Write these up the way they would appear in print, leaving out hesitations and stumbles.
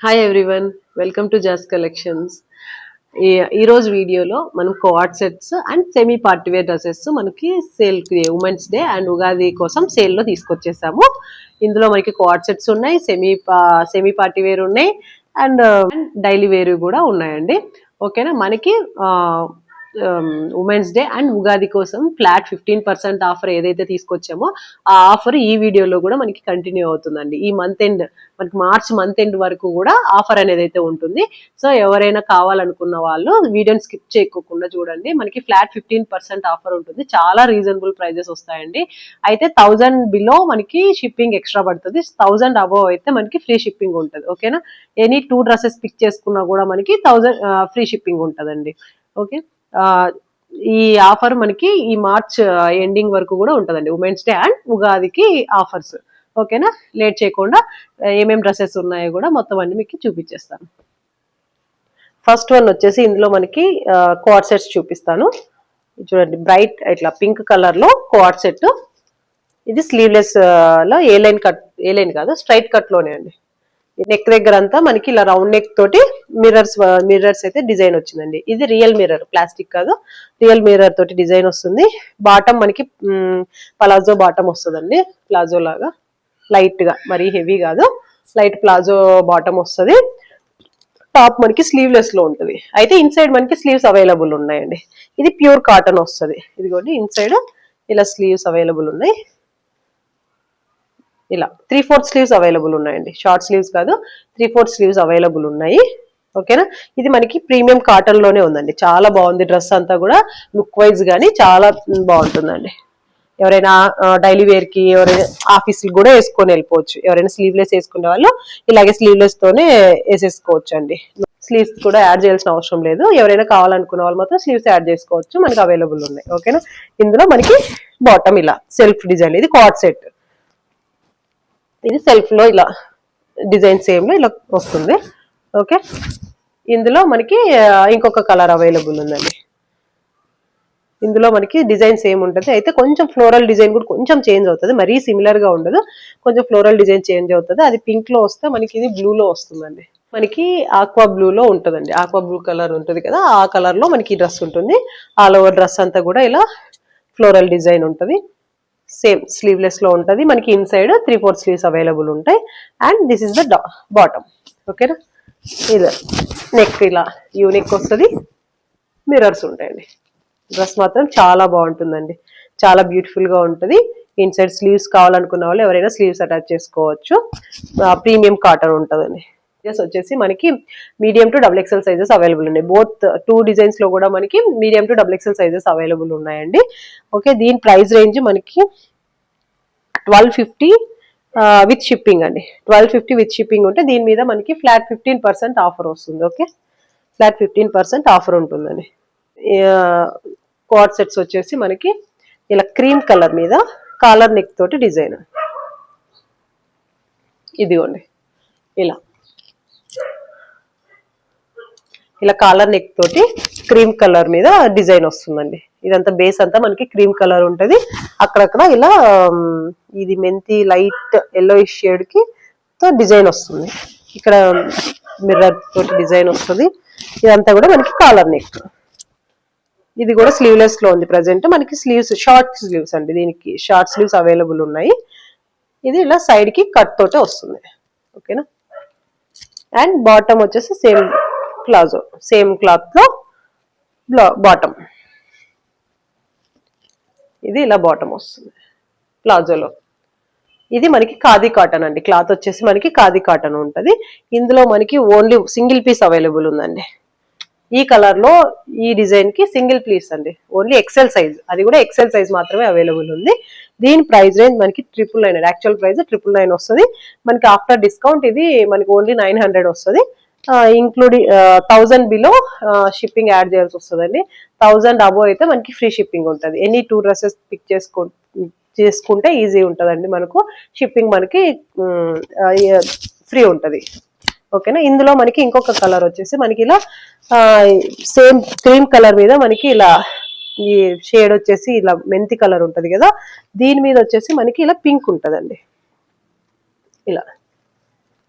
Hi everyone, welcome to జాస్ collections. ఈ రోజు వీడియోలో మనం coord sets and semi party wear dresses మనకి sale women's day and Ugadi కోసం సేల్లో తీసుకొచ్చేసాము. ఇందులో మనకి కోఆర్డ్ సెట్స్ ఉన్నాయి, సెమీ పార్టీ వేర్ ఉన్నాయి అండ్ డైలీ వేర్ కూడా ఉన్నాయండి. ఓకేనా, మనకి ఉమెన్స్ డే అండ్ ఉగాది కోసం ఫ్లాట్ 15% ఆఫర్ ఏదైతే తీసుకొచ్చామో ఆ ఆఫర్ ఈ వీడియోలో కూడా మనకి కంటిన్యూ అవుతుందండి. ఈ మంత్ ఎండ్, మనకి మార్చ్ మంత్ ఎండ్ వరకు కూడా ఆఫర్ అనేది అయితే ఉంటుంది. సో ఎవరైనా కావాలనుకున్న వాళ్ళు వీడియోని స్కిప్ చేయకుండా చూడండి. మనకి ఫ్లాట్ 15% ఆఫర్ ఉంటుంది. చాలా రీజనబుల్ ప్రైజెస్ వస్తాయండి. అయితే 1000 బిలో మనకి షిప్పింగ్ ఎక్స్ట్రా పడుతుంది. 1000 అబోవ్ అయితే మనకి ఫ్రీ షిప్పింగ్ ఉంటుంది. ఓకేనా, ఎనీ 2 డ్రెస్సెస్ పిక్ చేసుకున్నా కూడా మనకి 1000 ఫ్రీ షిప్పింగ్ ఉంటుందండి. ఓకే, ఈ ఆఫర్ మనకి ఈ మార్చ్ ఎండింగ్ వరకు కూడా ఉంటుందండి, ఉమెన్స్ డే అండ్ ఉగాదికి ఆఫర్స్. ఓకేనా, లేట్ చేయకుండా ఏమేమి డ్రెస్సెస్ ఉన్నాయో కూడా మొత్తం అన్ని మీకు చూపించేస్తాను. ఫస్ట్ వన్ వచ్చేసి ఇందులో మనకి కోఆర్డ్ సెట్స్ చూపిస్తాను. చూడండి, బ్రైట్ ఇట్లా పింక్ కలర్ లో కోఆర్డ్ సెట్. ఇది స్లీవ్లెస్ లో ఏ లైన్ కాదు, స్ట్రైట్ కట్ లోనే అండి. నెక్ దగ్గర అంతా మనకి ఇలా రౌండ్ నెక్ తోటి మిర్రర్స్ అయితే డిజైన్ వచ్చిందండి. ఇది రియల్ మిర్రర్, ప్లాస్టిక్ కాదు, రియల్ మిర్రర్ తోటి డిజైన్ వస్తుంది. బాటమ్ మనకి పలాజో బాటమ్ వస్తుందండి, ప్లాజో లాగా లైట్ గా, మరీ హెవీ కాదు, లైట్ ప్లాజో బాటమ్ వస్తుంది. టాప్ మనకి స్లీవ్లెస్ లో ఉంటుంది. అయితే ఇన్సైడ్ మనకి స్లీవ్స్ అవైలబుల్ ఉన్నాయండి. ఇది ప్యూర్ కాటన్ వస్తుంది. ఇదిగోండి, ఇన్సైడ్ ఇలా స్లీవ్స్ అవైలబుల్ ఉన్నాయి. ఇలా 3/4 స్లీవ్స్ అవైలబుల్ ఉన్నాయండి, షార్ట్ స్లీవ్స్ కాదు, 3/4 స్లీవ్స్ అవైలబుల్ ఉన్నాయి. ఓకేనా, ఇది మనకి ప్రీమియం కాటన్ లోనే ఉందండి. చాలా బాగుంది డ్రెస్ అంతా కూడా, లుక్ వైజ్ గానీ చాలా బాగుంటుందండి. ఎవరైనా డైలీ వేర్ కి, ఎవరైనా ఆఫీస్ కూడా వేసుకొని వెళ్ళిపోవచ్చు. ఎవరైనా స్లీవ్లెస్ వేసుకునే వాళ్ళు ఇలాగే స్లీవ్లెస్ తోనే వేసేసుకోవచ్చు అండి. స్లీవ్స్ కూడా యాడ్ చేయాల్సిన అవసరం లేదు. ఎవరైనా కావాలనుకున్న వాళ్ళు మాత్రం స్లీవ్స్ యాడ్ చేసుకోవచ్చు, మనకి అవైలబుల్ ఉన్నాయి. ఓకేనా, ఇందులో మనకి బాటమ్ ఇలా సెల్ఫ్ డిజైన్, ఇది కార్డ్ సెట్. ఇది సెల్ఫ్ లో ఇలా డిజైన్ సేమ్ లో ఇలా వస్తుంది. ఓకే, ఇందులో మనకి ఇంకొక కలర్ అవైలబుల్ ఉందండి. ఇందులో మనకి డిజైన్ సేమ్ ఉంటుంది. అయితే కొంచెం ఫ్లోరల్ డిజైన్ కూడా కొంచెం చేంజ్ అవుతుంది, మరీ సిమిలర్ గా ఉండదు, కొంచెం ఫ్లోరల్ డిజైన్ చేంజ్ అవుతుంది. అది పింక్ లో వస్తే మనకి ఇది బ్లూ లో వస్తుందండి. మనకి ఆక్వా బ్లూ లో ఉంటుందండి, ఆక్వా బ్లూ కలర్ ఉంటుంది కదా, ఆ కలర్ లో మనకి డ్రెస్ ఉంటుంది. ఆల్ ఓవర్ డ్రెస్ అంతా కూడా ఇలా ఫ్లోరల్ డిజైన్ ఉంటుంది. సేమ్ స్లీవ్లెస్ లో ఉంటుంది. మనకి ఇన్సైడ్ 3/4 స్లీవ్స్ అవైలబుల్ ఉంటాయి. And this is the bottom. ఓకేనా, ఇది నెక్ ఇలా యూనిక్ వస్తుంది, మిర్రర్స్ ఉంటాయండి. డ్రెస్ మాత్రం చాలా బాగుంటుందండి, చాలా బ్యూటిఫుల్ గా ఉంటుంది. ఇన్సైడ్ స్లీవ్స్ కావాలనుకున్న వాళ్ళు ఎవరైనా స్లీవ్స్ అటాచ్ చేసుకోవచ్చు. ప్రీమియం కాటన్ ఉంటుందండి. వచ్చేసి మనకి medium to XXL sizes available ఉన్నాయి. బోత్ 2 డిజైన్స్ లో కూడా మనకి medium to XXL sizes available ఉన్నాయండి. ఓకే, దీని ప్రైస్ రేంజ్ మనకి 1250 విత్ షిప్పింగ్ అండి. 1250 విత్ షిప్పింగ్ ఉంటే దీని మీద మనకి ఫ్లాట్ 15% ఆఫర్ వస్తుంది. ఓకే, ఫ్లాట్ 15% ఆఫర్ ఉంటుందండి. కోట్ సెట్స్ వచ్చేసి మనకి ఇలా క్రీమ్ కలర్ మీద కాలర్ నెక్ తోటి డిజైన్. ఇదిగోండి, ఇలా కాలర్ నెక్ తోటి క్రీమ్ కలర్ మీద డిజైన్ వస్తుందండి. ఇదంతా బేస్ అంతా మనకి క్రీమ్ కలర్ ఉంటుంది. అక్కడక్కడ ఇలా ఇది మెంతి లైట్ ఎల్లోయిష్ షేడ్ కి తో డిజైన్ వస్తుంది. ఇక్కడ మిర్రర్ తోటి డిజైన్ వస్తుంది. ఇదంతా కూడా మనకి కాలర్ నెక్. ఇది కూడా స్లీవ్లెస్ లో ఉంది ప్రజెంట్. మనకి స్లీవ్స్ షార్ట్ స్లీవ్స్ అండి, దీనికి షార్ట్ స్లీవ్స్ అవైలబుల్ ఉన్నాయి. ఇది ఇలా సైడ్ కి కట్ తోటే వస్తుంది. ఓకేనా, అండ్ బాటమ్ వచ్చేసి సేమ్ ప్లాజో, సేమ్ క్లాత్ లో బాటమ్. ఇది ఇలా బాటమ్ వస్తుంది ప్లాజోలో. ఇది మనకి ఖాదీ కాటన్ అండి. క్లాత్ వచ్చేసి మనకి ఖాదీ కాటన్ ఉంటుంది. ఇందులో మనకి ఓన్లీ సింగిల్ పీస్ అవైలబుల్ ఉందండి. ఈ కలర్ లో ఈ డిజైన్ కి సింగిల్ పీస్ అండి, ఓన్లీ ఎక్సెల్ సైజ్, అది కూడా ఎక్సెల్ సైజ్ మాత్రమే అవైలబుల్ ఉంది. దీని ప్రైస్ రేంజ్ మనకి 999, యాక్చువల్ ప్రైస్ 999 వస్తుంది. మనకి ఆఫ్టర్ డిస్కౌంట్ ఇది మనకి ఓన్లీ 900 వస్తుంది. ఇంక్లూడింగ్ 1000 బిలో షిప్పింగ్ యాడ్ చేయాల్సి వస్తుందండి. 1000 అబో అయితే మనకి ఫ్రీ షిప్పింగ్ ఉంటుంది. ఎనీ 2 డ్రెస్సెస్ పిక్ చేసుకుంటే ఈజీ ఉంటుందండి. మనకు షిప్పింగ్ మనకి ఫ్రీ ఉంటుంది. ఓకేనా, ఇందులో మనకి ఇంకొక కలర్ వచ్చేసి మనకి ఇలా సేమ్ క్రీమ్ కలర్ మీద మనకి ఇలా ఈ షేడ్ వచ్చేసి ఇలా మెంతి కలర్ ఉంటది కదా, దీని మీద వచ్చేసి మనకి ఇలా పింక్ ఉంటదండి. ఇలా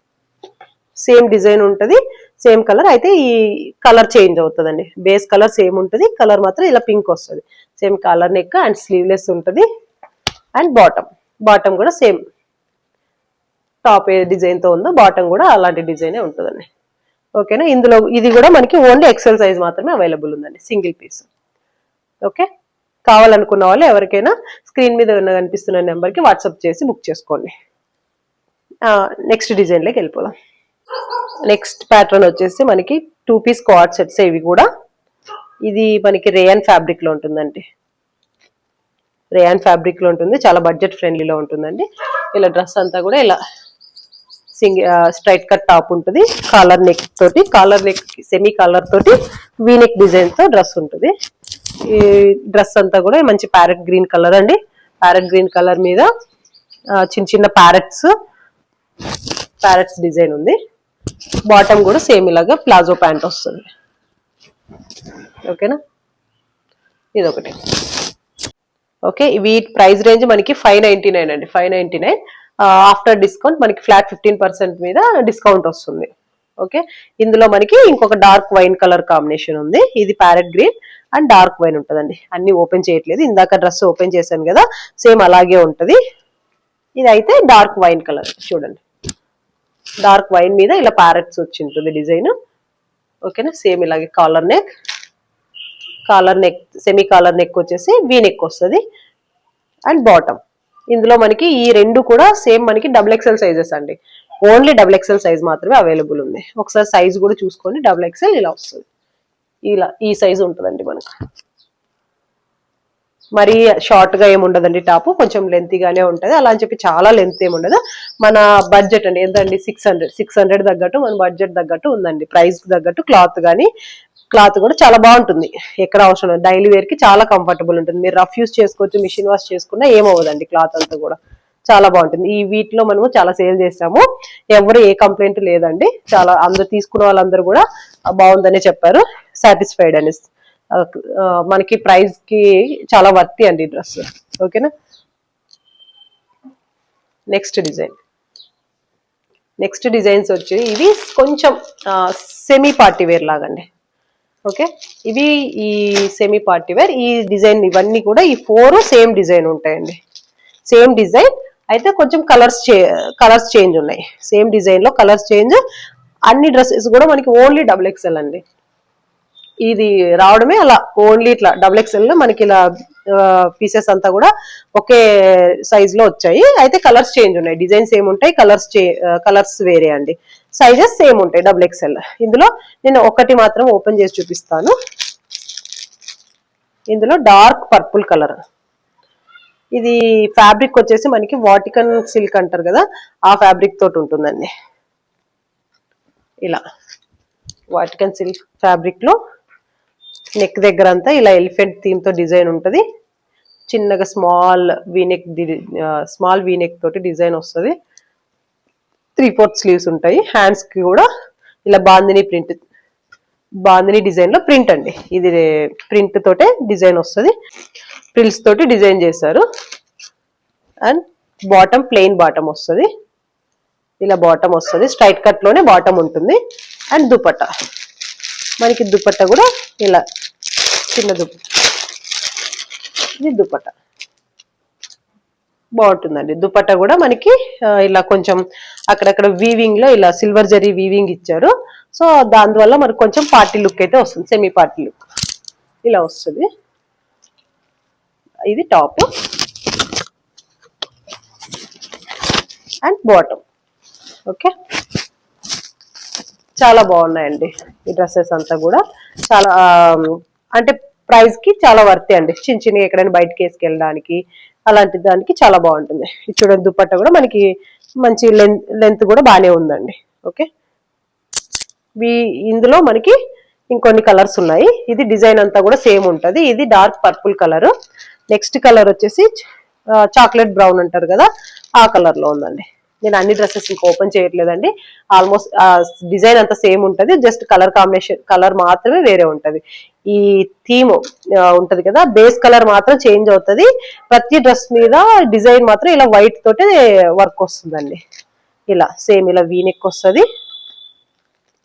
సేమ్ డిజైన్ ఉంటుంది, సేమ్ కలర్. అయితే ఈ కలర్ చేంజ్ అవుతుందండి. బేస్ కలర్ సేమ్ ఉంటుంది, కలర్ మాత్రం ఇలా పింక్ వస్తుంది. Same colour neck and sleeveless ఉంటుంది. అండ్ బాటమ్ కూడా సేమ్, టాప్ ఏ డిజైన్ తో ఉందో బాటమ్ కూడా అలాంటి డిజైనే ఉంటుందండి. ఓకేనా. ఇందులో ఇది కూడా మనకి ఓన్లీ ఎక్సెల్ సైజ్ మాత్రమే అవైలబుల్ ఉందండి, సింగిల్ పీస్. ఓకే, కావాలనుకున్న వాళ్ళు ఎవరికైనా స్క్రీన్ మీద కనిపిస్తున్న నెంబర్కి వాట్సాప్ చేసి బుక్ చేసుకోండి. నెక్స్ట్ డిజైన్లోకి వెళ్ళిపోదాం. నెక్స్ట్ ప్యాటర్న్ వచ్చేసి మనకి 2 పీస్ కార్డ్ సెట్స్. ఇవి కూడా ఇది మనకి రేయాన్ ఫ్యాబ్రిక్ లో ఉంటుందండి. రేయాన్ ఫ్యాబ్రిక్ లో ఉంటుంది, చాలా బడ్జెట్ ఫ్రెండ్లీలో ఉంటుందండి. ఇలా డ్రెస్ అంతా కూడా ఇలా స్ట్రైట్ కట్ టాప్ ఉంటుంది, కాలర్ నెక్ తోటి, కాలర్ నెక్ సెమీ కాలర్ తోటి వీనెక్ డిజైన్ తో డ్రెస్ ఉంటుంది. ఈ డ్రెస్ అంతా కూడా మంచి ప్యారెట్ గ్రీన్ కలర్ అండి. ప్యారెట్ గ్రీన్ కలర్ మీద చిన్న చిన్న ప్యారెట్స్ డిజైన్ ఉంది. బాటమ్ కూడా సేమ్ ఇలాగా ప్లాజో ప్యాంట్ వస్తుంది. ఓకేనా, ఇదొకటి. ఓకే, ఇవి ప్రైస్ రేంజ్ మనకి 599 అండి. 599 ఆఫ్టర్ డిస్కౌంట్ మనకి ఫ్లాట్ 15% మీద డిస్కౌంట్ వస్తుంది. ఓకే, ఇందులో మనకి ఇంకొక డార్క్ వైన్ కలర్ కాంబినేషన్ ఉంది. ఇది parrot green and dark wine ఉంటుందండి. అన్ని ఓపెన్ చేయట్లేదు, ఇందాక డ్రెస్ ఓపెన్ చేశాను కదా, సేమ్ అలాగే ఉంటది. ఇది అయితే డార్క్ వైన్ కలర్ చూడండి, డార్క్ వైన్ మీద ఇలా ప్యారెట్స్ వచ్చి ఉంటుంది డిజైన్. ఓకేనా, సేమ్ ఇలాగే collar neck semi collar neck వచ్చేసి వీ నెక్ వస్తుంది. అండ్ బాటమ్ ఇందులో మనకి ఈ రెండు కూడా సేమ్ మనకి XXL సైజెస్ అండి. ఓన్లీ XXL సైజ్ మాత్రమే అవైలబుల్ ఉంది. ఒకసారి సైజ్ కూడా చూసుకోండి. XXL ఇలా వస్తుంది, ఇలా ఈ సైజ్ ఉంటుందండి మనకు. మరి షార్ట్ గా ఏముండదండి, టాప్ కొంచెం లెంతీగానే ఉంటది. అలా అని చెప్పి చాలా లెంత్ ఏముండదు. మన బడ్జెట్ అండి, ఎంతండి 600 తగ్గట్టు మన బడ్జెట్ తగ్గట్టు ఉందండి. ప్రైస్ తగ్గట్టు క్లాత్ కూడా చాలా బాగుంటుంది. ఎక్కడ అవసరం లేదు, డైలీ వేర్ కి చాలా కంఫర్టబుల్ ఉంటుంది. మీరు రఫ్ యూస్ చేసుకోవచ్చు, మిషన్ వాష్ చేసుకున్నా ఏమవ్వదండి. క్లాత్ అంతా కూడా చాలా బాగుంటుంది. ఈ వీటిలో మనము చాలా సేల్ చేసాము, ఎవరు ఏ కంప్లైంట్ లేదండి. చాలా అందరు తీసుకున్న వాళ్ళందరూ కూడా బాగుందని చెప్పారు, సాటిస్ఫైడ్ అని. మనకి ప్రైస్ కి చాలా వర్తి అండి డ్రెస్. ఓకేనా, నెక్స్ట్ డిజైన్స్ వచ్చి ఇవి కొంచెం సెమీ పార్టీ వేర్ లాగండి. ఓకే, ఇవి ఈ సెమీ పార్టీ వేర్. ఈ డిజైన్ ఇవన్నీ కూడా ఈ 4 సేమ్ డిజైన్ ఉంటాయండి. సేమ్ డిజైన్ అయితే కొంచెం కలర్స్ చేంజ్ ఉన్నాయి. సేమ్ డిజైన్ లో కలర్స్ చేంజ్. అన్ని డ్రెస్సెస్ కూడా మనకి ఓన్లీ XXL అండి. ఇది రావడమే అలా ఓన్లీ ఇట్లా XXL లో మనకి ఇలా పీసెస్ అంతా కూడా ఒకే సైజ్ లో వచ్చాయి. అయితే కలర్స్ చేంజ్ ఉన్నాయి, డిజైన్స్ సేమ్ ఉంటాయి, కలర్స్ వేరే అండి. సైజెస్ సేమ్ ఉంటాయి XXL. ఇందులో నేను ఒకటి మాత్రం ఓపెన్ చేసి చూపిస్తాను. ఇందులో డార్క్ పర్పుల్ కలర్. ఇది ఫ్యాబ్రిక్ వచ్చేసి మనకి వాటికన్ సిల్క్ అంటారు కదా, ఆ ఫ్యాబ్రిక్ తోటి ఉంటుందండి. ఇలా వాటికన్ సిల్క్ ఫ్యాబ్రిక్ లో నెక్ దగ్గర అంతా ఇలా ఎలిఫెంట్ థీమ్ తో డిజైన్ ఉంటుంది. చిన్నగా స్మాల్ వీనెక్ తోటి డిజైన్ వస్తుంది. 3/4 స్లీవ్స్ ఉంటాయి. హ్యాండ్స్ కి కూడా ఇలా బాందిని డిజైన్ లో ప్రింట్ అండి. ఇది ప్రింట్ తోటే డిజైన్ వస్తుంది, ప్రిల్స్ తోటి డిజైన్ చేశారు. అండ్ బాటమ్ ప్లెయిన్ బాటమ్ వస్తుంది. ఇలా బాటమ్ వస్తుంది, స్ట్రైట్ కట్ లోనే బాటమ్ ఉంటుంది. అండ్ దుపట్టా మనకి దుపట్టా కూడా ఇలా చిన్న ఇది దుపట్టా బాగుంటుందండి. దుపట్టా కూడా మనకి ఇలా కొంచెం అక్కడక్కడ వీవింగ్ లో ఇలా సిల్వర్ జరీ వీవింగ్ ఇచ్చారు. సో దానివల్ల మనకు కొంచెం పార్టీ లుక్ అయితే వస్తుంది, సెమీ పార్టీ లుక్ ఇలా వస్తుంది. ఇది టాప్ అండ్ బాటమ్. ఓకే, చాలా బాగున్నాయండి ఈ డ్రెస్సెస్ అంతా కూడా. చాలా అంటే ప్రైస్ కి చాలా వర్తి అండి. చిన్న ఎక్కడైనా బయటకి వేసుకెళ్ళడానికి అలాంటి దానికి చాలా బాగుంటుంది. ఇది చూడండి, దుపట్టా కూడా మనకి మంచి లెంత్ కూడా బాగానే ఉందండి. ఓకే, ఇందులో మనకి ఇంకొన్ని కలర్స్ ఉన్నాయి. ఇది డిజైన్ అంతా కూడా సేమ్ ఉంటది. ఇది dark purple colour. Next colour వచ్చేసి చాక్లెట్ బ్రౌన్ అంటారు కదా, ఆ కలర్ లో ఉందండి. నేను అన్ని డ్రెస్సెస్ ఇంకా ఓపెన్ చేయట్లేదండి. ఆల్మోస్ట్ డిజైన్ అంతా సేమ్ ఉంటది, జస్ట్ కలర్ మాత్రమే వేరే ఉంటది. ఈ థీమ్ ఉంటది కదా, బేస్ కలర్ మాత్రం చేంజ్ అవుతుంది. ప్రతి డ్రెస్ మీద డిజైన్ మాత్రం ఇలా వైట్ తోటి వర్క్ వస్తుందండి. ఇలా సేమ్ ఇలా వీనెక్ వస్తుంది.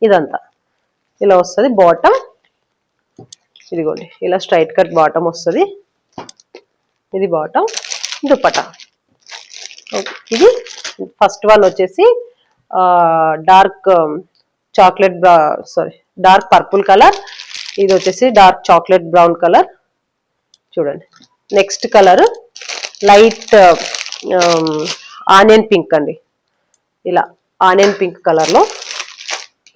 ఇదంతా ఇలా వస్తుంది బాటమ్. ఇదిగోండి ఇలా స్ట్రైట్ కట్ బాటమ్ వస్తుంది. ఇది బాటమ్, దుపట్టా. ఇది ఫస్ట్ వన్ వచ్చేసి dark chocolate dark purple colour. ఇది వచ్చేసి డార్క్ చాక్లెట్ బ్రౌన్ కలర్. చూడండి next colour light onion pink అండి. ఇలా ఆనియన్ పింక్ కలర్ లో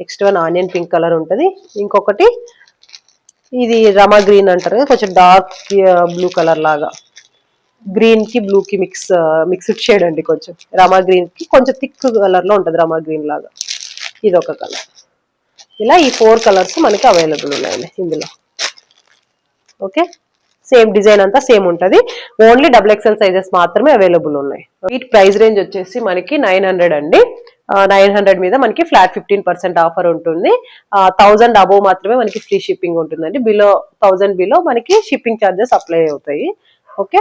next one onion pink colour ఉంటుంది. ఇంకొకటి ఇది రమా గ్రీన్ అంటారు కదా, కొంచెం డార్క్ బ్లూ కలర్ లాగా, గ్రీన్ కి బ్లూ కి మిక్స్డ్ షేడ్ అండి. కొంచెం రమా గ్రీన్ కి కొంచెం థిక్ కలర్ లో ఉంటది రమా గ్రీన్ లాగా. ఇది ఒక కలర్. ఇలా ఈ 4 కలర్స్ మనకి అవైలబుల్ ఉన్నాయండి ఇందులో. ఓకే, సేమ్ డిజైన్ అంతా సేమ్ ఉంటది. ఓన్లీ XXL సైజెస్ మాత్రమే అవైలబుల్ ఉన్నాయి. వీటి ప్రైస్ రేంజ్ వచ్చేసి మనకి 900 అండి. 900 మీద మనకి ఫ్లాట్ 15% ఆఫర్ ఉంటుంది. 1000 అబోవ్ మాత్రమే మనకి ఫ్రీ షిప్పింగ్ ఉంటుందండి. 1000 బిలో మనకి షిప్పింగ్ ఛార్జెస్ అప్లై అవుతాయి. ఓకే,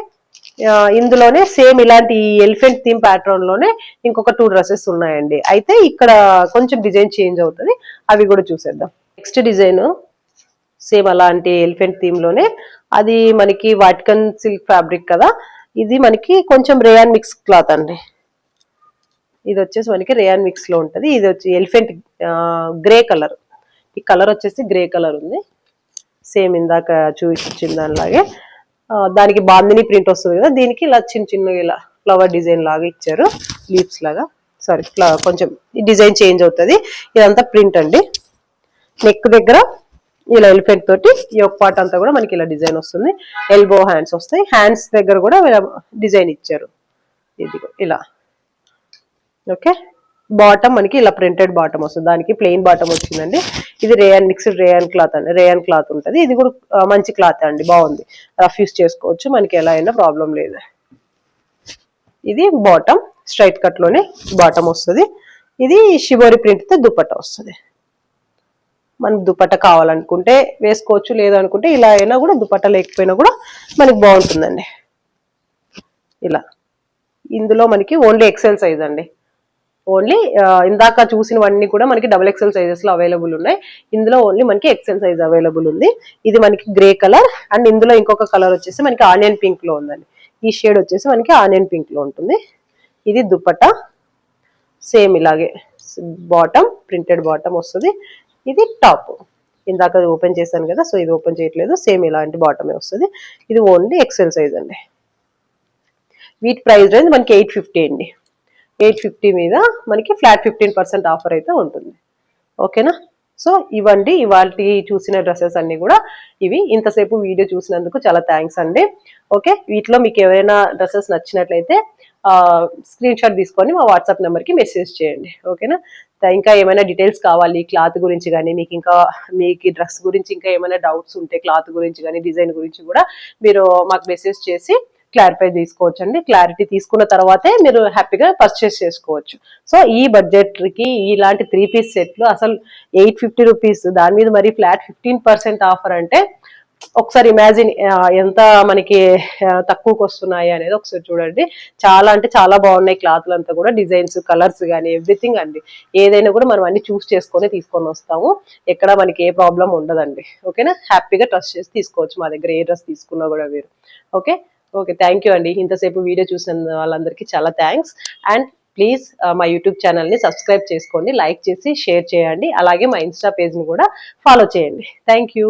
ఇందులోనే సేమ్ ఇలాంటి ఎలిఫెంట్ థీమ్ ప్యాటర్న్ లోనే ఇంకొక 2 డ్రెస్సెస్ ఉన్నాయండి. అయితే ఇక్కడ కొంచెం డిజైన్ చేంజ్ అవుతుంది, అవి కూడా చూసేద్దాం. నెక్స్ట్ డిజైన్ సేమ్ అలాంటి ఎలిఫెంట్ థీమ్ లోనే, అది మనకి వాటికన్ సిల్క్ ఫ్యాబ్రిక్ కదా. ఇది మనకి కొంచెం రేయాన్ మిక్స్ క్లాత్ అండి. ఇది వచ్చేసి మనకి రేయాన్ మిక్స్ లో ఉంటది. ఇది వచ్చి ఎలిఫెంట్ గ్రే కలర్. ఈ కలర్ వచ్చేసి గ్రే కలర్ ఉంది, సేమ్ ఇందాక చూపించిన దానిలాగే. దానికి బాందిని ప్రింట్ వస్తుంది కదా, దీనికి ఇలా చిన్నగా ఇలా ఫ్లవర్ డిజైన్ లాగా ఇచ్చారు, లీవ్స్ లాగా. సారీ, కొంచెం డిజైన్ చేంజ్ అవుతుంది. ఇదంతా ప్రింట్ అండి. నెక్ దగ్గర ఇలా ఎలిఫెంట్ తోటి ఈ ఒక పార్ట్ అంతా కూడా మనకి ఇలా డిజైన్ వస్తుంది. ఎల్బో హ్యాండ్స్ వస్తాయి. హ్యాండ్స్ దగ్గర కూడా డిజైన్ ఇచ్చారు, ఇది ఇలా. ఓకే, బాటమ్ మనకి ఇలా ప్రింటెడ్ బాటమ్ వస్తుంది, దానికి ప్లెయిన్ బాటమ్ వచ్చిందండి. ఇది రేయాన్ మిక్స్డ్ రేయాన్ క్లాత్ అండి, రేయాన్ క్లాత్ ఉంటుంది. ఇది కూడా మంచి క్లాత్ అండి, బాగుంది, రఫ్ యూస్ చేసుకోవచ్చు, మనకి ఎలా అయినా ప్రాబ్లం లేదు. ఇది బాటమ్, స్ట్రైట్ కట్ లోనే బాటమ్ వస్తుంది. ఇది షిబోరి ప్రింట్ తో దుపట్టా వస్తుంది. మనకు దుపట్టా కావాలనుకుంటే వేసుకోవచ్చు, లేదనుకుంటే ఇలా అయినా కూడా, దుపట్టా లేకపోయినా కూడా మనకి బాగుంటుందండి. ఇలా ఇందులో మనకి ఓన్లీ XL సైజ్ అండి. ఓన్లీ ఇందాక చూసినవన్నీ కూడా మనకి XXL సైజెస్ లో అవైలబుల్ ఉన్నాయి. ఇందులో ఓన్లీ మనకి XL సైజ్ అవైలబుల్ ఉంది. ఇది మనకి గ్రే కలర్, అండ్ ఇందులో ఇంకొక కలర్ వచ్చేసి మనకి ఆనియన్ పింక్ లో ఉందండి. ఈ షేడ్ వచ్చేసి మనకి ఆనియన్ పింక్ లో ఉంటుంది. ఇది దుపట్టా, సేమ్ ఇలాగే బాటమ్, ప్రింటెడ్ బాటమ్ వస్తుంది. ఇది టాప్, ఇందాక ఓపెన్ చేశాను కదా, సో ఇది ఓపెన్ చేయట్లేదు, సేమ్ ఇలాంటి బాటమే వస్తుంది. ఇది ఓన్లీ XL సైజ్ అండి. వీటి ప్రైస్ రేంజ్ మనకి 850 అండి. 850 మీద మనకి ఫ్లాట్ 15% ఆఫర్ అయితే ఉంటుంది. ఓకేనా, సో ఇవ్వండి ఇవాళ చూసిన డ్రెస్సెస్ అన్ని కూడా ఇవి. ఇంతసేపు వీడియో చూసినందుకు చాలా థ్యాంక్స్ అండి. ఓకే, వీటిలో మీకు ఎవరైనా డ్రెస్సెస్ నచ్చినట్లయితే స్క్రీన్ షాట్ తీసుకొని మా వాట్సాప్ నెంబర్కి మెసేజ్ చేయండి. ఓకేనా, ఇంకా ఏమైనా డీటెయిల్స్ కావాలి క్లాత్ గురించి కానీ, మీకు డ్రెస్ గురించి ఇంకా ఏమైనా డౌట్స్ ఉంటే క్లాత్ గురించి కానీ, డిజైన్ గురించి కూడా మీరు మాకు మెసేజ్ చేసి క్లారిఫై తీసుకోవచ్చు అండి. క్లారిటీ తీసుకున్న తర్వాతే మీరు హ్యాపీగా పర్చేస్ చేసుకోవచ్చు. సో ఈ బడ్జెట్ కి ఇలాంటి 3 పీస్ సెట్లు అసలు 850 రూపీస్, దాని మీద మరి ఫ్లాట్ 15% ఆఫర్ అంటే ఒకసారి ఇమాజిన్ ఎంత మనకి తక్కువకి వస్తున్నాయి అనేది ఒకసారి చూడండి. చాలా అంటే చాలా బాగున్నాయి క్లాత్లు అంతా కూడా, డిజైన్స్, కలర్స్ కానీ ఎవ్రీథింగ్ అండి. ఏదైనా కూడా మనం అన్ని చూస్ చేసుకొని తీసుకొని వస్తాము, ఎక్కడ మనకి ఏ ప్రాబ్లం ఉండదండి. ఓకేనా, హ్యాపీగా ట్రస్ట్ చేసి తీసుకోవచ్చు మా దగ్గర, ఏ డ్రెస్ తీసుకున్నా కూడా మీరు. ఓకే, థ్యాంక్ యూ అండి. ఇంతసేపు వీడియో చూసిన వాళ్ళందరికీ చాలా థ్యాంక్స్. అండ్ ప్లీజ్ మా యూట్యూబ్ ఛానల్ని సబ్స్క్రైబ్ చేసుకోండి, లైక్ చేసి షేర్ చేయండి. అలాగే మా ఇన్స్టా పేజ్ని కూడా ఫాలో చేయండి. Thank you.